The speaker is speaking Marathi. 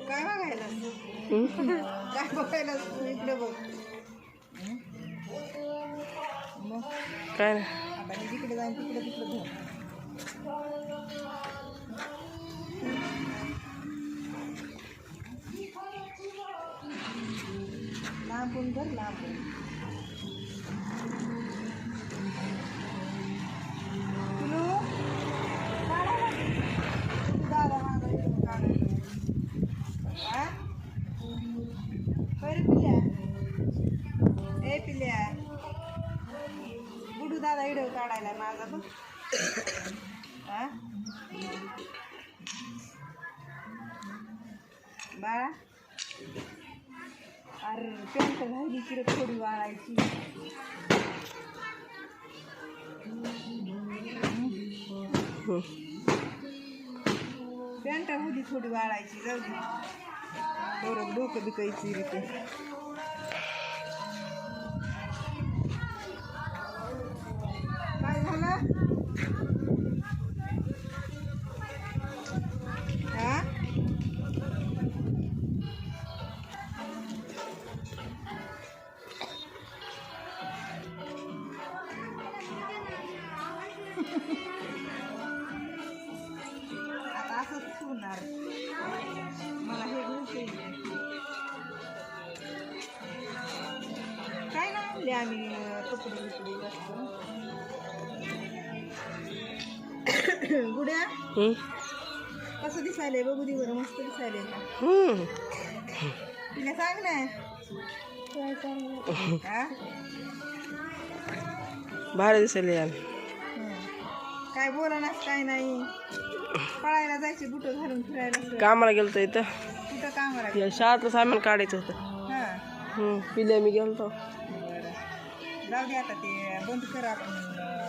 काय बघायला काय बघायला इकडे बघ मग काय नाही आता मी तिकडे जाईन तिकडे तिकडे धर लांबून धर लांबून दादा माझा पिल्या ए पिल्या गुडू दादा व्हिडिओ काढायला माझा बघ बाळा अरे पॅन्ट राहिली तिकडे थोडी वाळायची पॅन्ट होती थोडी वाळायची जाऊ दे बरं डोकं बिकायची रीते काय झालं हा आता असंच होणार मला हे घ्यायचं काय ना आणले आम्ही कपडे बिपडे जास्त गुड्या कसं दिसायलंय बघू दे बरं मस्त दिसायलंय का तिला सांग ना हा भारी दिसले काय बोलानास काय नाही पळायला जायचे बुटं घालून फिरायला कामाला गेलतो इथं कुठं कामाला शाळेतलं सामान काढायचं होतं हां पिल्या मी गेलतो बरं जाऊ दे आता ते बंद करा आपण